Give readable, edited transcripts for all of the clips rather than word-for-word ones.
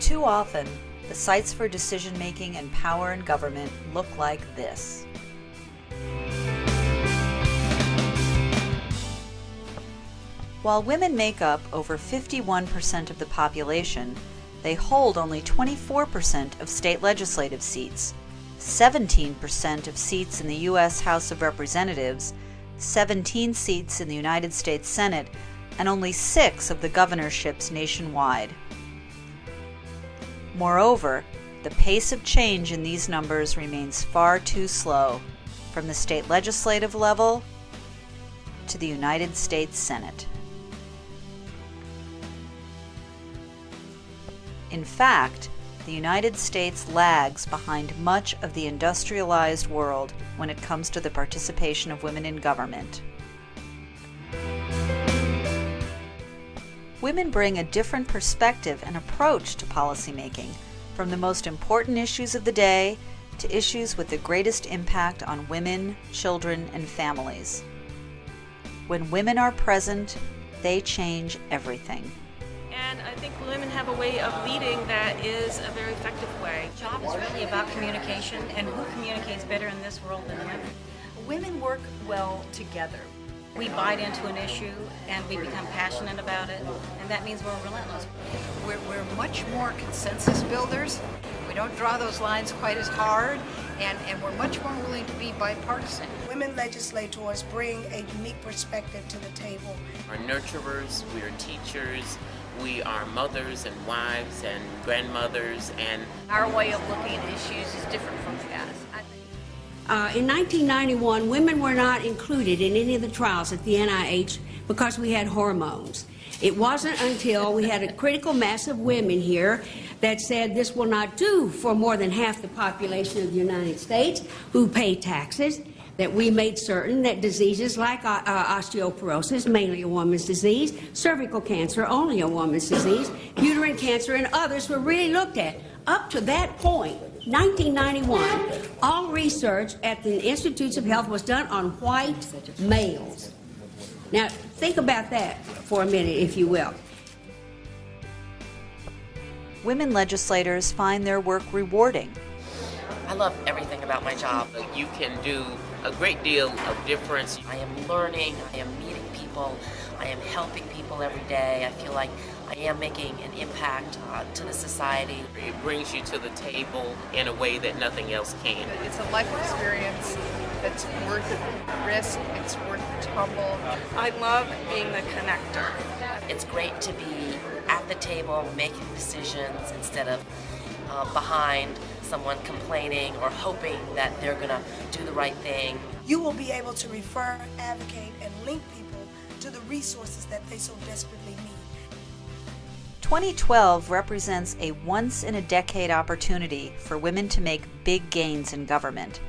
Too often, the sites for decision-making and power in government look like this. While women make up over 51% of the population, they hold only 24% of state legislative seats, 17% of seats in the U.S. House of Representatives, 17 seats in the United States Senate, and only 6 of the governorships nationwide. Moreover, the pace of change in these numbers remains far too slow, from the state legislative level to the United States Senate. In fact, the United States lags behind much of the industrialized world when it comes to the participation of women in government. Women bring a different perspective and approach to policymaking, from the most important issues of the day to issues with the greatest impact on women, children, and families. When women are present, they change everything. And I think women have a way of leading that is a very effective way. The job is really about communication, and who communicates better in this world than women? Women work well together. We bite into an issue and we become passionate about it, and that means we're relentless. We're much more consensus builders. We don't draw those lines quite as hard, and we're much more willing to be bipartisan. Women legislators bring a unique perspective to the table. We're nurturers, we are teachers, we are mothers and wives and grandmothers, and our way of looking at issues is different from the guys. In 1991, women were not included in any of the trials at the NIH because we had hormones. It wasn't until we had a critical mass of women here that said this will not do for more than half the population of the United States who pay taxes, that we made certain that diseases like osteoporosis, mainly a woman's disease, cervical cancer, only a woman's disease, uterine cancer, and others were really looked at. Up to that point, 1991, all research at the Institutes of Health was done on white males. Now, think about that for a minute, if you will. Women legislators find their work rewarding. I love everything about my job. you can do a great deal of difference. I am learning, I am meeting people, I am helping people every day. I feel like I am making an impact to the society. It brings you to the table in a way that nothing else can. It's a life experience that's worth the risk, it's worth the tumble. I love being the connector. It's great to be at the table making decisions instead of behind someone complaining or hoping that they're going to do the right thing. You will be able to refer, advocate, and link people to the resources that they so desperately need. 2012 represents a once-in-a-decade opportunity for women to make big gains in government.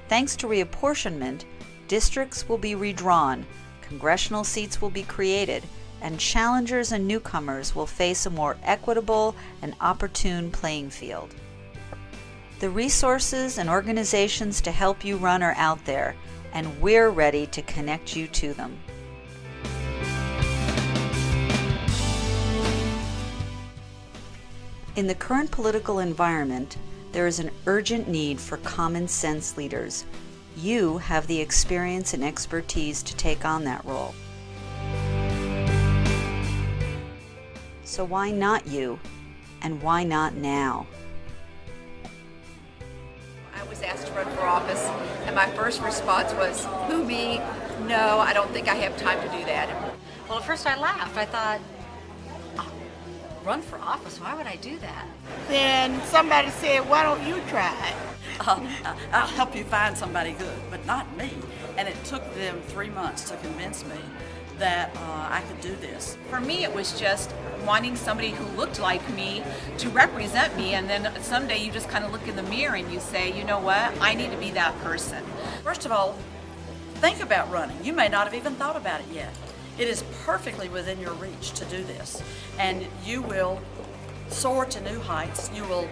Thanks to reapportionment, districts will be redrawn, congressional seats will be created, and challengers and newcomers will face a more equitable and opportune playing field. The resources and organizations to help you run are out there, and we're ready to connect you to them. In the current political environment, there is an urgent need for common sense leaders. You have the experience and expertise to take on that role. So why not you? And why not now? I was asked to run for office, and my first response was, who, me? No, I don't think I have time to do that. Well, at first I laughed. I thought, oh, run for office? Why would I do that? Then somebody said, why don't you try it? I'll help you find somebody good, but not me. And it took them 3 months to convince me that I could do this. For me, it was just wanting somebody who looked like me to represent me, and then someday you just kind of look in the mirror and you say, you know what, I need to be that person. First of all, think about running. You may not have even thought about it yet. It is perfectly within your reach to do this, and you will soar to new heights. You will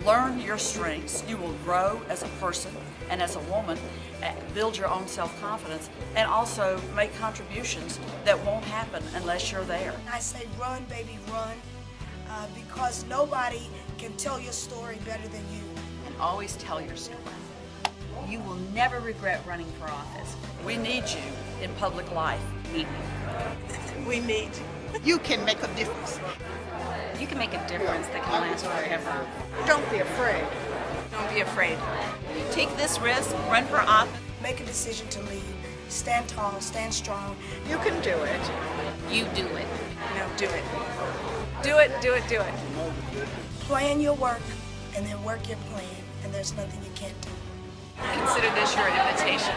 learn your strengths. You will grow as a person and as a woman, build your own self-confidence, and also make contributions that won't happen unless you're there. I say run, baby, run. because nobody can tell your story better than you. And always tell your story. You will never regret running for office. We need you in public life. We need. You can make a difference. You can make a difference that can last forever. Don't be afraid. Don't be afraid. Take this risk, run for office. Make a decision to lead. Stand tall, stand strong. You can do it. You do it. No, do it. Do it, do it, do it. Plan your work and then work your plan, and there's nothing you can't do. Consider this your invitation